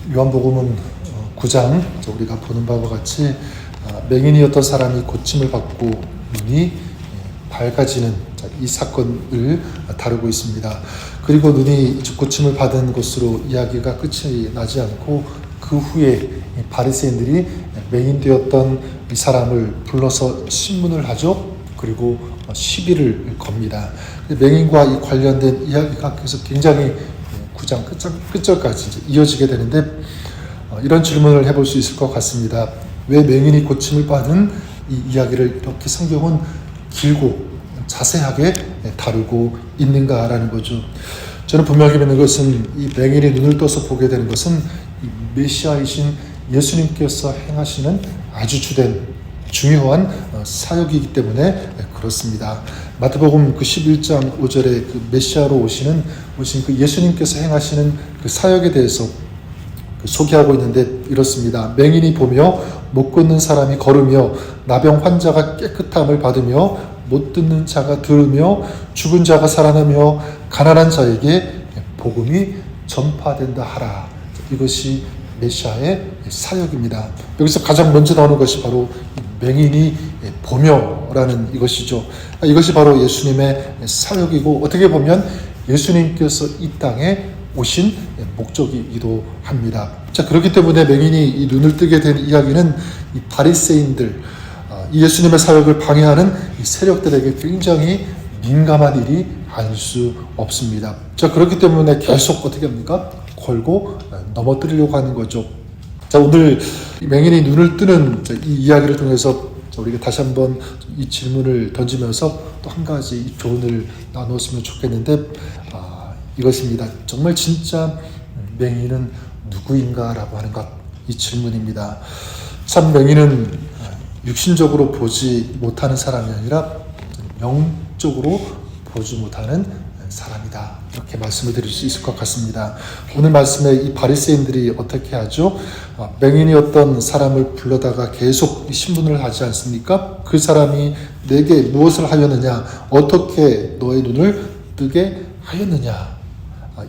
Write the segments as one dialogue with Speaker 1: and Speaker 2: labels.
Speaker 1: 요한복음은 9장 우리가 보는 바와 같이 맹인이었던 사람이 고침을 받고 눈이 밝아지는 이 사건을 다루고 있습니다. 그리고 눈이 고침을 받은 것으로 이야기가 끝이 나지 않고 그 후에 바리새인들이 맹인되었던 이 사람을 불러서 신문을 하죠. 그리고 시비를 겁니다. 맹인과 이 관련된 이야기가 계속 굉장히 9장 끝절까지 이어지게 되는데 이런 질문을 해볼 수 있을 것 같습니다. 왜 맹인이 고침을 받은 이 이야기를 이렇게 성경은 길고 자세하게 다루고 있는가라는 거죠. 저는 분명히 믿는 것은 이 맹인이 눈을 떠서 보게 되는 것은 이 메시아이신 예수님께서 행하시는 아주 주된 중요한 사역이기 때문에 그렇습니다. 마태복음 11장 5절에 그 메시아로 오신 그 예수님께서 행하시는 그 사역에 대해서 소개하고 있는데 이렇습니다. 맹인이 보며 못 걷는 사람이 걸으며 나병 환자가 깨끗함을 받으며 못 듣는 자가 들으며 죽은 자가 살아나며 가난한 자에게 복음이 전파된다 하라. 이것이 메시아의 사역입니다. 여기서 가장 먼저 나오는 것이 바로 맹인이 보며라는 이것이죠. 이것이 바로 예수님의 사역이고 어떻게 보면 예수님께서 이 땅에 오신 목적이기도 합니다. 자, 그렇기 때문에 맹인이 이 눈을 뜨게 된 이야기는 이 바리새인들, 이 예수님의 사역을 방해하는 이 세력들에게 굉장히 민감한 일이 아닐 수 없습니다. 자, 그렇기 때문에 계속 어떻게 합니까? 걸고 넘어뜨리려고 하는 거죠. 자, 오늘 맹인이 눈을 뜨는 이 이야기를 통해서 우리가 다시 한번 이 질문을 던지면서 또 한 가지 교훈을 나누었으면 좋겠는데 이것입니다. 정말 진짜 맹인은 누구인가라고 하는 것, 이 질문입니다. 참 맹인은 육신적으로 보지 못하는 사람이 아니라 영적으로 보지 못하는 사람이다. 이렇게 말씀을 드릴 수 있을 것 같습니다. 오늘 말씀에 이 바리새인들이 어떻게 하죠? 맹인이었던 사람을 불러다가 계속 신문을 하지 않습니까? 그 사람이 내게 무엇을 하였느냐? 어떻게 너의 눈을 뜨게 하였느냐?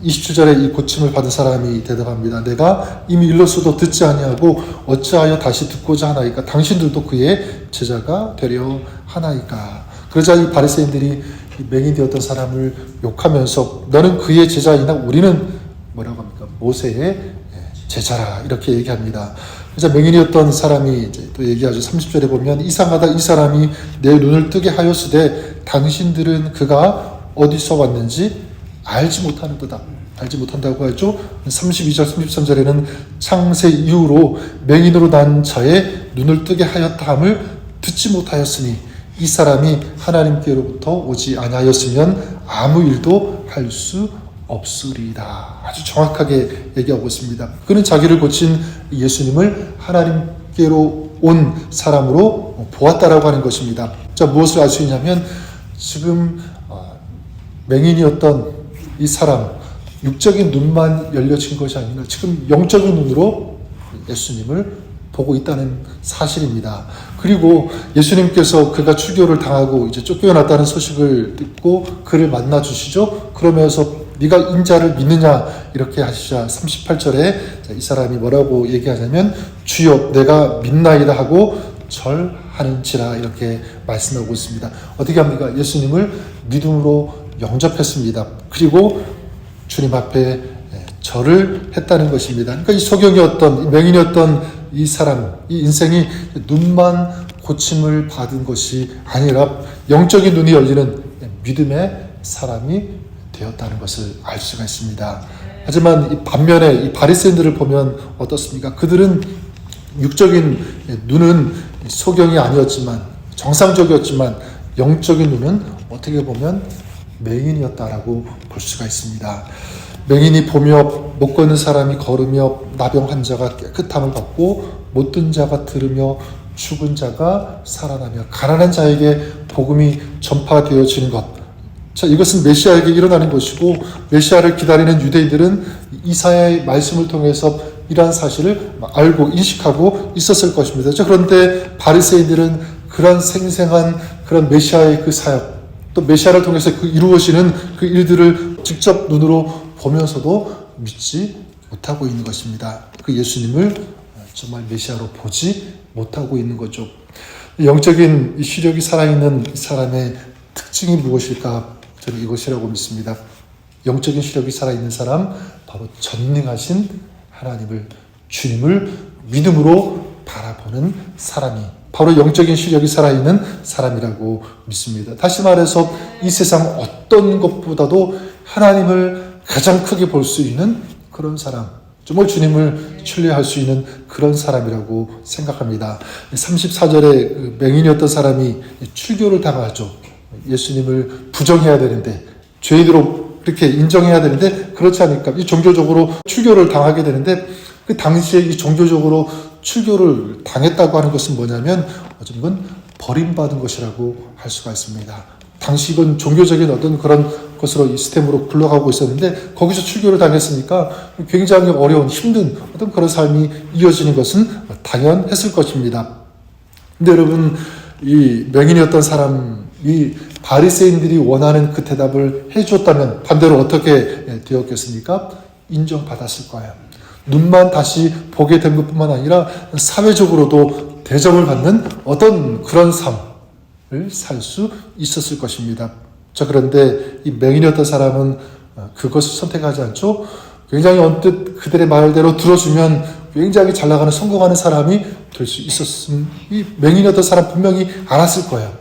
Speaker 1: 27절에 이 고침을 받은 사람이 대답합니다. 내가 이미 일렀어도 듣지 아니하고 어찌하여 다시 듣고자 하나이까? 당신들도 그의 제자가 되려 하나이까? 그러자 이 바리새인들이 맹인 되었던 사람을 욕하면서 너는 그의 제자이나 우리는 뭐라고 합니까? 모세의 제자라 이렇게 얘기합니다. 그래서 맹인이었던 사람이 이제 또 얘기하죠. 30절에 보면 이상하다 이 사람이 내 눈을 뜨게 하였으되 당신들은 그가 어디서 왔는지 알지 못하는도다. 알지 못한다고 하죠. 32절 33절에는 창세 이후로 맹인으로 난 자의 눈을 뜨게 하였다 함을 듣지 못하였으니 이 사람이 하나님께로부터 오지 아니하였으면 아무 일도 할 수 없으리다. 아주 정확하게 얘기하고 있습니다. 그는 자기를 고친 예수님을 하나님께로 온 사람으로 보았다라고 하는 것입니다. 자, 무엇을 알 수 있냐면 지금 맹인이었던 이 사람, 육적인 눈만 열려진 것이 아니라 지금 영적인 눈으로 예수님을 보고 있다는 사실입니다. 그리고 예수님께서 그가 추교를 당하고 이제 쫓겨났다는 소식을 듣고 그를 만나 주시죠. 그러면서 네가 인자를 믿느냐 이렇게 하시자 38절에 이 사람이 뭐라고 얘기하냐면 주여 내가 믿나이다 하고 절하는지라 이렇게 말씀하고 있습니다. 어떻게 합니까? 예수님을 믿음으로 영접했습니다. 그리고 주님 앞에 절을 했다는 것입니다. 그러니까 이 소경이었던, 이 맹인이었던 이 사람, 이 인생이 눈만 고침을 받은 것이 아니라 영적인 눈이 열리는 믿음의 사람이 되었다는 것을 알 수가 있습니다. 하지만 이 반면에 이 바리새인들을 보면 어떻습니까? 그들은 육적인 눈은 소경이 아니었지만 정상적이었지만 영적인 눈은 어떻게 보면 맹인이었다라고 볼 수가 있습니다. 맹인이 보며 못 걷는 사람이 걸으며 나병 환자가 깨끗함을 받고 못 듣는 자가 들으며 죽은 자가 살아나며 가난한 자에게 복음이 전파되어지는 것. 자, 이것은 메시아에게 일어나는 것이고 메시아를 기다리는 유대인들은 이사야의 말씀을 통해서 이러한 사실을 알고 인식하고 있었을 것입니다. 자, 그런데 바리새인들은 그런 생생한 그런 메시아의 그 사역 또 메시아를 통해서 그 이루어지는 그 일들을 직접 눈으로 보면서도 믿지 못하고 있는 것입니다. 그 예수님을 정말 메시아로 보지 못하고 있는 거죠. 영적인 시력이 살아있는 사람의 특징이 무엇일까? 저는 이것이라고 믿습니다. 영적인 시력이 살아있는 사람, 바로 전능하신 하나님을, 주님을 믿음으로 바라보는 사람이 바로 영적인 시력이 살아있는 사람이라고 믿습니다. 다시 말해서 이 세상 어떤 것보다도 하나님을 가장 크게 볼 수 있는 그런 사람, 정말 주님을 신뢰할 수 있는 그런 사람이라고 생각합니다. 34절에 맹인이었던 사람이 출교를 당하죠. 예수님을 부정해야 되는데, 죄인으로 그렇게 인정해야 되는데 그렇지 않으니까 이 종교적으로 출교를 당하게 되는데, 그 당시에 이 종교적으로 출교를 당했다고 하는 것은 뭐냐면 어쩌면 버림받은 것이라고 할 수가 있습니다. 당시 이건 종교적인 어떤 그런 것으로 이 시스템으로 굴러가고 있었는데 거기서 출교를 당했으니까 굉장히 어려운 힘든 어떤 그런 삶이 이어지는 것은 당연했을 것입니다. 근데 여러분, 이 맹인이었던 사람이 바리새인들이 원하는 그 대답을 해줬다면 반대로 어떻게 되었겠습니까? 인정받았을 거예요. 눈만 다시 보게 된 것뿐만 아니라 사회적으로도 대접을 받는 어떤 그런 삶을 살 수 있었을 것입니다. 자, 그런데 이 맹인이었던 사람은 그것을 선택하지 않죠. 굉장히 언뜻 그들의 말대로 들어주면 굉장히 잘 나가는 성공하는 사람이 될 수 있었음, 이 맹인이었던 사람 분명히 알았을 거예요.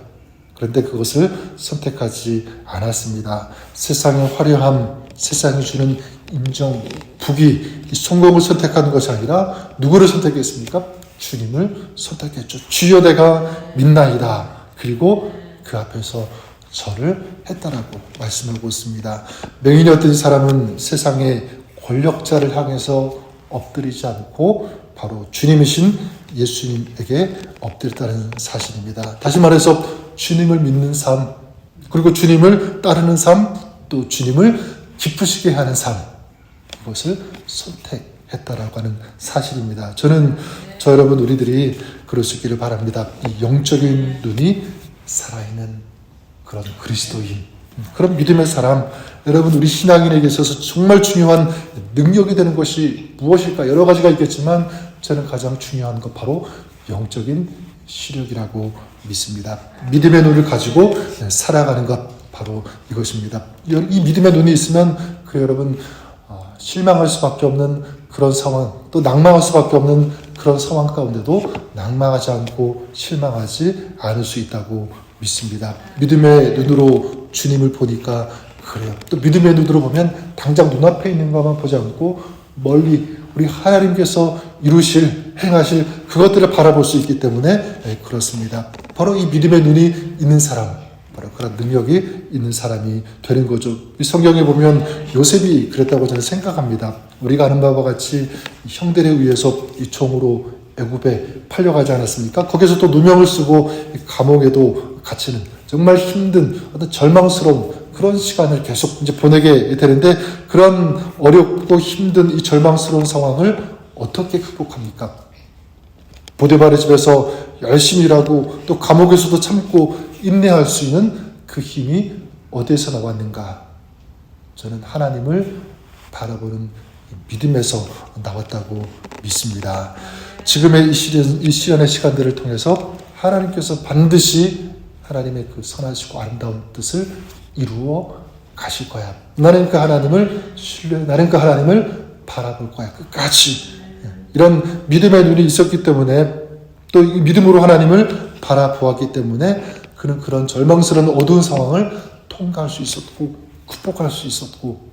Speaker 1: 그런데 그것을 선택하지 않았습니다. 세상의 화려함, 세상이 주는 인정, 부귀, 이 성공을 선택하는 것이 아니라 누구를 선택했습니까? 주님을 선택했죠. 주여 내가 믿나이다. 그리고 그 앞에서 절을 했다라고 말씀하고 있습니다. 맹인이었던 사람은 세상의 권력자를 향해서 엎드리지 않고 바로 주님이신 예수님에게 엎드렸다는 사실입니다. 다시 말해서 주님을 믿는 삶, 그리고 주님을 따르는 삶, 또 주님을 기쁘시게 하는 삶, 이것을 선택했다라고 하는 사실입니다. 저는 저 여러분 우리들이 그럴 수 있기를 바랍니다. 이 영적인 눈이 살아있는 그런 그리스도인, 그런 믿음의 사람, 여러분 우리 신앙인에게 있어서 정말 중요한 능력이 되는 것이 무엇일까? 여러 가지가 있겠지만 저는 가장 중요한 것 바로 영적인 시력이라고 믿습니다. 믿음의 눈을 가지고 살아가는 것, 바로 이것입니다. 이 믿음의 눈이 있으면 여러분 실망할 수밖에 없는 그런 상황, 또 낭망할 수밖에 없는 그런 상황 가운데도 낭망하지 않고 실망하지 않을 수 있다고 믿습니다. 믿음의 눈으로 주님을 보니까 그래요. 또 믿음의 눈으로 보면 당장 눈앞에 있는 것만 보지 않고 멀리 우리 하나님께서 이루실, 행하실 그것들을 바라볼 수 있기 때문에 그렇습니다. 바로 이 믿음의 눈이 있는 사람, 바로 그런 능력이 있는 사람이 되는 거죠. 이 성경에 보면 요셉이 그랬다고 저는 생각합니다. 우리가 아는 바와 같이 형들에 의해서 이 종으로 애굽에 팔려가지 않았습니까? 거기서 또 누명을 쓰고 감옥에도 갇히는 정말 힘든 어떤 절망스러운 그런 시간을 계속 이제 보내게 되는데, 그런 어렵고 힘든 이 절망스러운 상황을 어떻게 극복합니까? 보디발의 집에서 열심히 일하고 또 감옥에서도 참고 인내할 수 있는 그 힘이 어디에서 나왔는가? 저는 하나님을 바라보는 믿음에서 나왔다고 믿습니다. 지금의 이 시련의 시간들을 통해서 하나님께서 반드시 하나님의 그 선하시고 아름다운 뜻을 이루어 가실 거야. 나는 그 하나님을 신뢰, 나는 그 하나님을 바라볼 거야. 끝까지. 이런 믿음의 눈이 있었기 때문에, 또 이 믿음으로 하나님을 바라보았기 때문에 그는 그런 절망스러운 어두운 상황을 통과할 수 있었고 극복할 수 있었고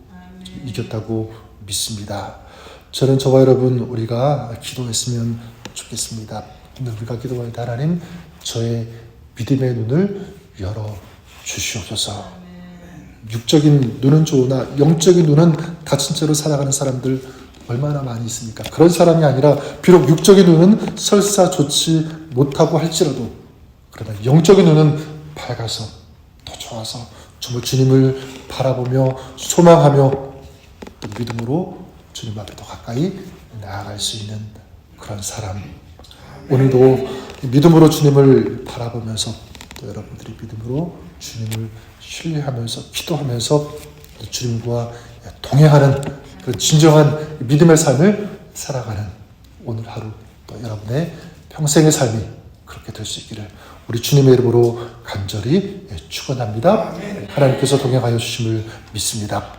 Speaker 1: 이겼다고 믿습니다. 저는 저와 여러분 우리가 기도했으면 좋겠습니다. 오늘 우리가 기도할 때 하나님, 저의 믿음의 눈을 열어 주시옵소서. 육적인 눈은 좋으나 영적인 눈은 닫힌 채로 살아가는 사람들 얼마나 많이 있습니까? 그런 사람이 아니라 비록 육적인 눈은 설사 좋지 못하고 할지라도 그러나 영적인 눈은 밝아서 더 좋아서 정말 주님을 바라보며 소망하며 또 믿음으로 주님 앞에 더 가까이 나아갈 수 있는 그런 사람. 오늘도 믿음으로 주님을 바라보면서 또 여러분들이 믿음으로 주님을 신뢰하면서 기도하면서 주님과 동행하는 그런 진정한 믿음의 삶을 살아가는 오늘 하루 또 여러분의 평생의 삶이 그렇게 될 수 있기를 우리 주님의 이름으로 간절히 축원합니다. 하나님께서 동행하여 주심을 믿습니다.